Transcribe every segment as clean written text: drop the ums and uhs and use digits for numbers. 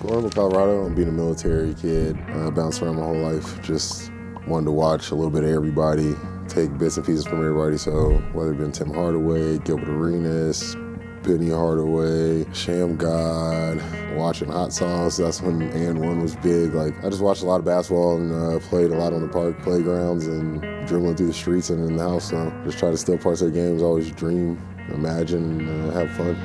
Growing up in Colorado and being a military kid, bounced around my whole life, just wanted to watch a little bit of everybody, take bits and pieces from everybody. So whether it been Tim Hardaway, Gilbert Arenas, Penny Hardaway, Sham God, watching Hot Sauce, that's when And One was big. Like, I just watched a lot of basketball and played a lot on the park playgrounds and dribbling through the streets and in the house. So just try to steal parts of the games, always dream, imagine, have fun.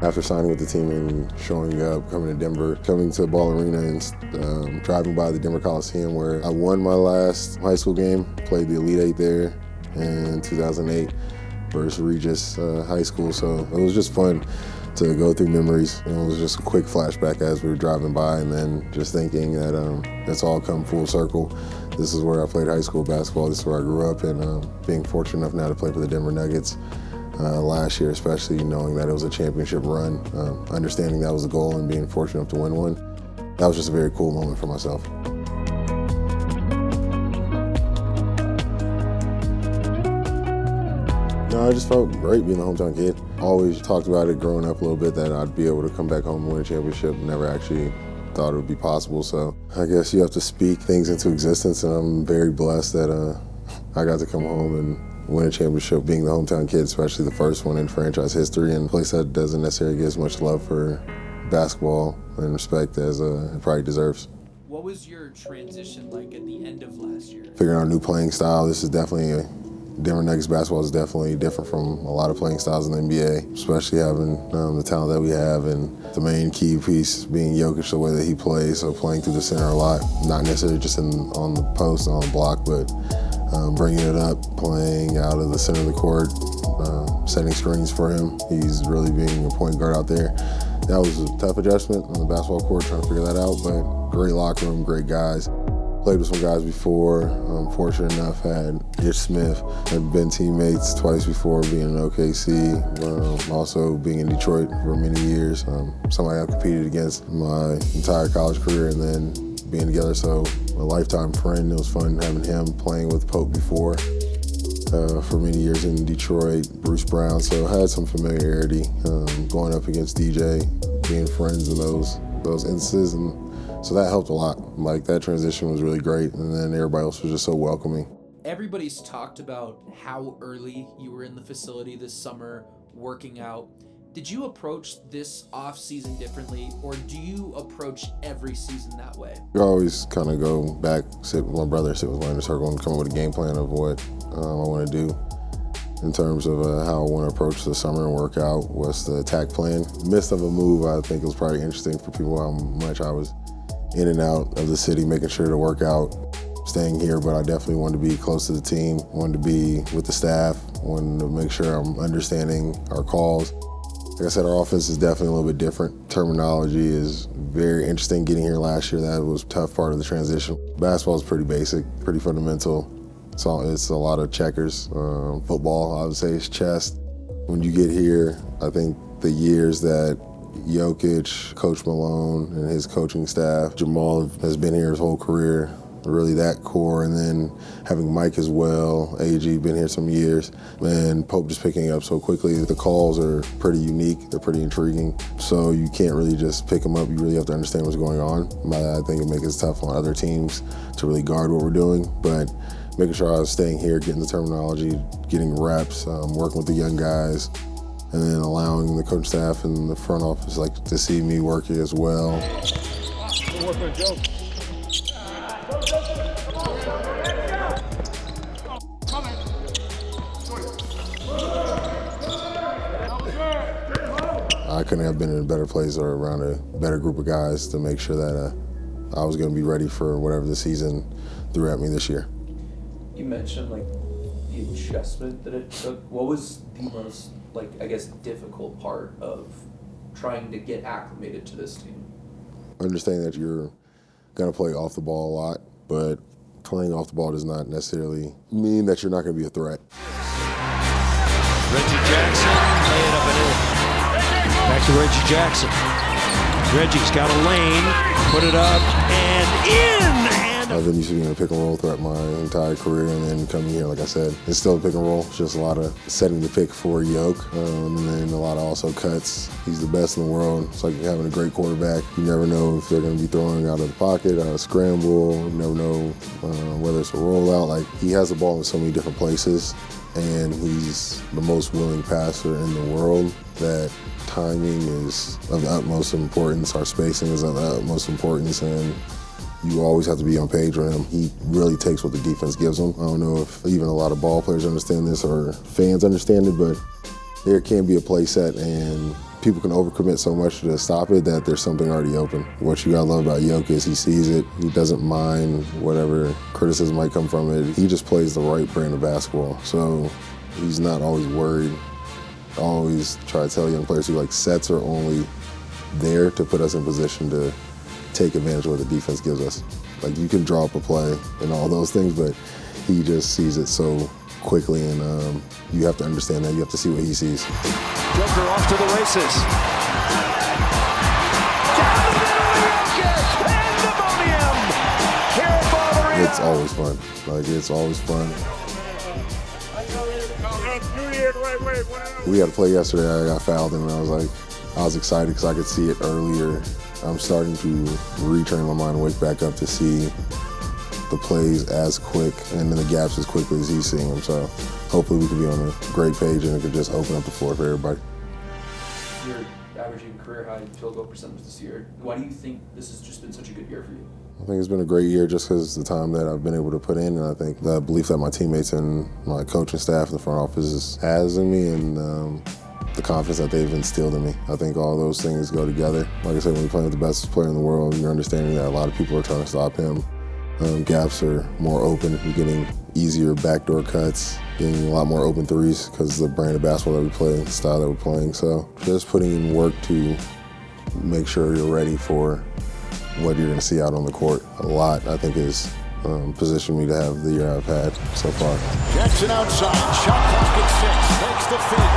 After signing with the team and showing up, coming to Denver, coming to Ball Arena and driving by the Denver Coliseum where I won my last high school game, played the Elite Eight there in 2008 versus Regis High School. So it was just fun to go through memories. It was just a quick flashback as we were driving by and then just thinking that it's all come full circle. This is where I played high school basketball. This is where I grew up, and being fortunate enough now to play for the Denver Nuggets. Last year, especially knowing that it was a championship run, understanding that was the goal and being fortunate enough to win one, that was just a very cool moment for myself. No, I just felt great being a hometown kid. Always talked about it growing up a little bit that I'd be able to come back home and win a championship. Never actually thought it would be possible, so I guess you have to speak things into existence, and I'm very blessed that I got to come home and win a championship, being the hometown kid, especially the first one in franchise history, and a place that doesn't necessarily get as much love for basketball and respect as it probably deserves. What was your transition like at the end of last year? Figuring out a new playing style. This is definitely Denver Nuggets basketball is definitely different from a lot of playing styles in the NBA, especially having the talent that we have, and the main key piece being Jokic, the way that he plays, so playing through the center a lot, not necessarily just on the post and on the block, but bringing it up, playing out of the center of the court, setting screens for him. He's really being a point guard out there. That was a tough adjustment on the basketball court, trying to figure that out, but great locker room, great guys. Played with some guys before. Fortunate enough, had Ish Smith, had been teammates twice before, being in OKC, also being in Detroit for many years. Somebody I competed against my entire college career, and then being together, so a lifetime friend. It was fun having him, playing with Pope before for many years in Detroit, Bruce Brown, so I had some familiarity going up against DJ, being friends in those instances, and so that helped a lot. Like, that transition was really great, and then everybody else was just so welcoming. Everybody's talked about how early you were in the facility this summer, working out. Did you approach this off-season differently, or do you approach every season that way? I always kind of go back, sit with my brother, sit with my inner circle, and come up with a game plan of what I want to do in terms of how I want to approach the summer and work out. What's the attack plan? Midst of a move, I think it was probably interesting for people how much I was in and out of the city, making sure to work out, staying here, but I definitely wanted to be close to the team, wanted to be with the staff, wanted to make sure I'm understanding our calls. Like I said, our offense is definitely a little bit different. Terminology is very interesting. Getting here last year, that was a tough part of the transition. Basketball is pretty basic, pretty fundamental. So it's a lot of checkers. Football, I would say, is chess. When you get here, I think the years that Jokic, Coach Malone, and his coaching staff, Jamal has been here his whole career, really that core, and then having Mike as well, AG been here some years, and Pope just picking up so quickly. The calls are pretty unique, they're pretty intriguing, so you can't really just pick them up, you really have to understand what's going on. I think it makes it tough on other teams to really guard what we're doing, but making sure I was staying here, getting the terminology, getting reps, working with the young guys, and then allowing the coach staff and the front office to see me working as well. I couldn't have been in a better place or around a better group of guys to make sure that I was going to be ready for whatever the season threw at me this year. You mentioned the adjustment that it took. What was the most difficult part of trying to get acclimated to this team? Understanding that you're going to play off the ball a lot, but playing off the ball does not necessarily mean that you're not going to be a threat. Reggie Jackson, lay it up and in. Back to Reggie Jackson. Reggie's got a lane, put it up and in, and I've been used to being a pick and roll throughout my entire career, and then coming here, like I said, it's still a pick and roll. It's just a lot of setting the pick for Yoke, and then a lot of also cuts. He's the best in the world. It's like having a great quarterback. You never know if they're going to be throwing out of the pocket, out of scramble. You never know whether it's a rollout. Like, he has the ball in so many different places, and he's the most willing passer in the world. That timing is of the utmost importance. Our spacing is of the utmost importance, and you always have to be on page with him. He really takes what the defense gives him. I don't know if even a lot of ball players understand this or fans understand it, but there can be a play set and people can overcommit so much to stop it that there's something already open. What you gotta love about Yoke is he sees it. He doesn't mind whatever criticism might come from it. He just plays the right brand of basketball. So he's not always worried. I always try to tell young players who like sets are only there to put us in position to take advantage of what the defense gives us. Like, you can draw up a play and all those things, but he just sees it so quickly, and you have to understand that. You have to see what he sees. Joker off to the races. It's always fun. Like, it's always fun. We had a play yesterday. I got fouled, and I was excited because I could see it earlier. I'm starting to retrain my mind and wake back up to see the plays as quick and then the gaps as quickly as he's seeing them. So hopefully we can be on a great page and it could just open up the floor for everybody. You're averaging career high field goal percentage this year. Why do you think this has just been such a good year for you? I think it's been a great year just because the time that I've been able to put in, and I think the belief that my teammates and my coaching staff, the front office has in me, and the confidence that they've instilled in me. I think all those things go together. Like I said, when you're playing with the best player in the world, you're understanding that a lot of people are trying to stop him. Gaps are more open. You're getting easier backdoor cuts, getting a lot more open threes because of the brand of basketball that we play, the style that we're playing. So just putting in work to make sure you're ready for what you're going to see out on the court. A lot, I think, is positioned me to have the year I've had so far. Jackson outside, shot clock at 6, takes the feed.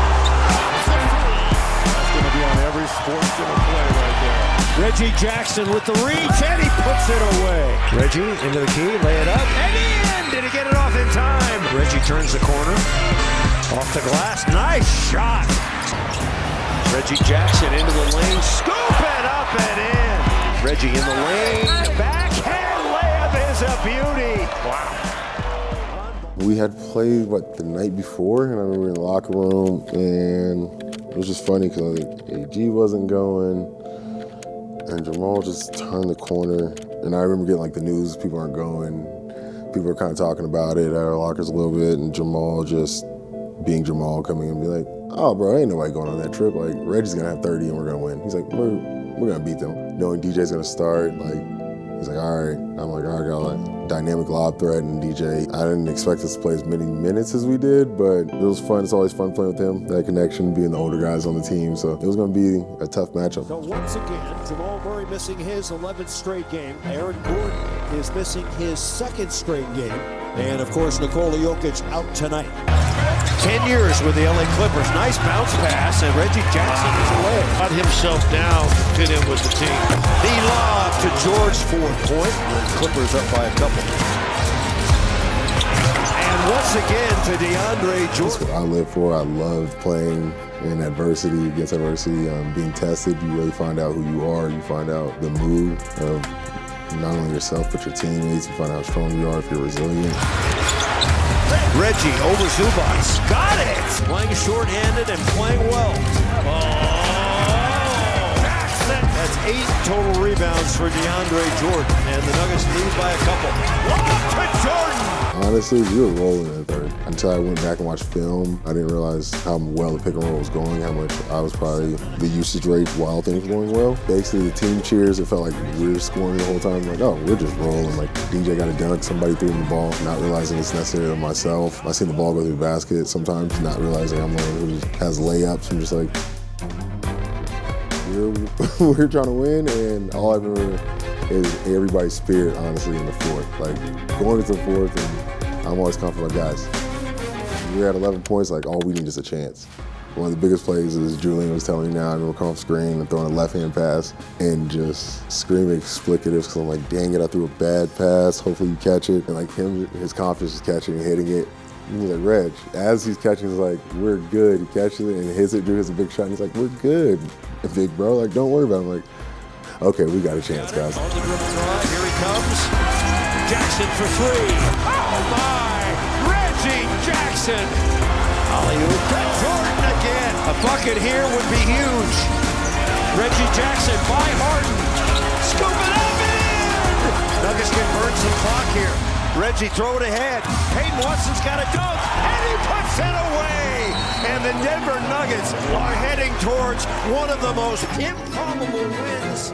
That's going to be on every sports center play right there. Reggie Jackson with the reach, and he puts it away. Reggie into the key, lay it up, and in! Did he get it off in time? Reggie turns the corner, off the glass, nice shot. Reggie Jackson into the lane, scoop it up and in. Reggie in the lane, backhand layup is a beauty. Wow. We had played, the night before, and I remember in the locker room, and it was just funny because AG wasn't going, and Jamal just turned the corner, and I remember getting the news, people aren't going, people were kind of talking about it at our lockers a little bit, and Jamal just being Jamal coming and be like, oh bro, ain't nobody going on that trip, Reggie's gonna have 30 and we're gonna win. He's like, we're gonna beat them. Knowing DJ's gonna start, he's like, all right. I'm like, all right, got a dynamic lob threat and DJ. I didn't expect us to play as many minutes as we did, but it was fun. It's always fun playing with him. That connection, being the older guys on the team. So it was gonna be a tough matchup. So once again, Jamal Murray missing his 11th straight game. Aaron Gordon is missing his 2nd straight game. And of course, Nikola Jokic out tonight. 10 years with the LA Clippers. Nice bounce pass, and Reggie Jackson is away. Got himself down to fit in with the team. The lob to George, 4th point. The Clippers up by a couple. And once again to DeAndre Jordan. That's what I live for. I love playing in adversity, against adversity, being tested. You really find out who you are. You find out the mood of not only yourself, but your teammates. You find out how strong you are, if you're resilient. Reggie over Zubac. Got it! Playing short-handed and playing well. Jackson! That's 8 total rebounds for DeAndre Jordan. And the Nuggets lead by a couple. Lob to Jordan! Honestly, we were rolling at third. Until I went back and watched film, I didn't realize how well the pick and roll was going, how much I was probably the usage rate while things were going well. Basically, the team cheers, it felt like we were scoring the whole time. We're just rolling. DJ got a dunk, somebody threw him the ball, not realizing it's necessarily myself. I seen the ball go through the basket, sometimes not realizing I'm the one who has layups. I'm just like, we're trying to win, and all I've ever is everybody's spirit, honestly, in the fourth. Going into the fourth, and I'm always confident, guys, we're at 11 points, all we need is a chance. One of the biggest plays is Julian was telling me now, I remember coming off screen and throwing a left-hand pass and just screaming explicatives because I'm like, dang it, I threw a bad pass. Hopefully you catch it. And like his confidence is catching and hitting it. And he's like, Reg, as he's catching, he's like, we're good. He catches it and hits it. Drew hits a big shot and he's like, we're good. And big bro, like, don't worry about it. I'm like, okay, we got a chance, guys. On the dribble drive, here he comes. Jackson for three. Oh my! Reggie Jackson! Alley-oop. Jordan again. A bucket here would be huge. Reggie Jackson by Harden. Scoop it up and in! Nuggets can burn some clock here. Reggie throw it ahead. Peyton Watson's got a dunk, and he puts it away! And the Denver Nuggets are heading towards one of the most improbable wins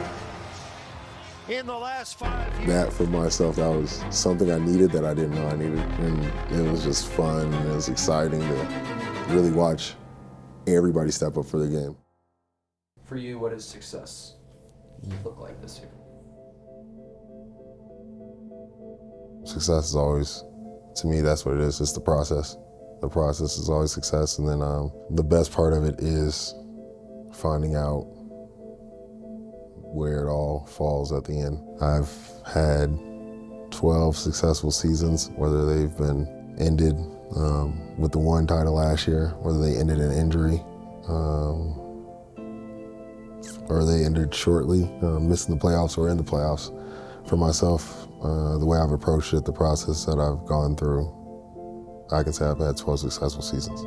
in the last 5 years. That for myself, that was something I needed that I didn't know I needed. And it was just fun and it was exciting to really watch everybody step up for the game. For you, what does success look like this year? Success is always, to me, that's what it is. It's the process. The process is always success. And then the best part of it is finding out where it all falls at the end. I've had 12 successful seasons, whether they've been ended with the one title last year, whether they ended in injury, or they ended shortly, missing the playoffs or in the playoffs. For myself, the way I've approached it, the process that I've gone through, I can say I've had 12 successful seasons.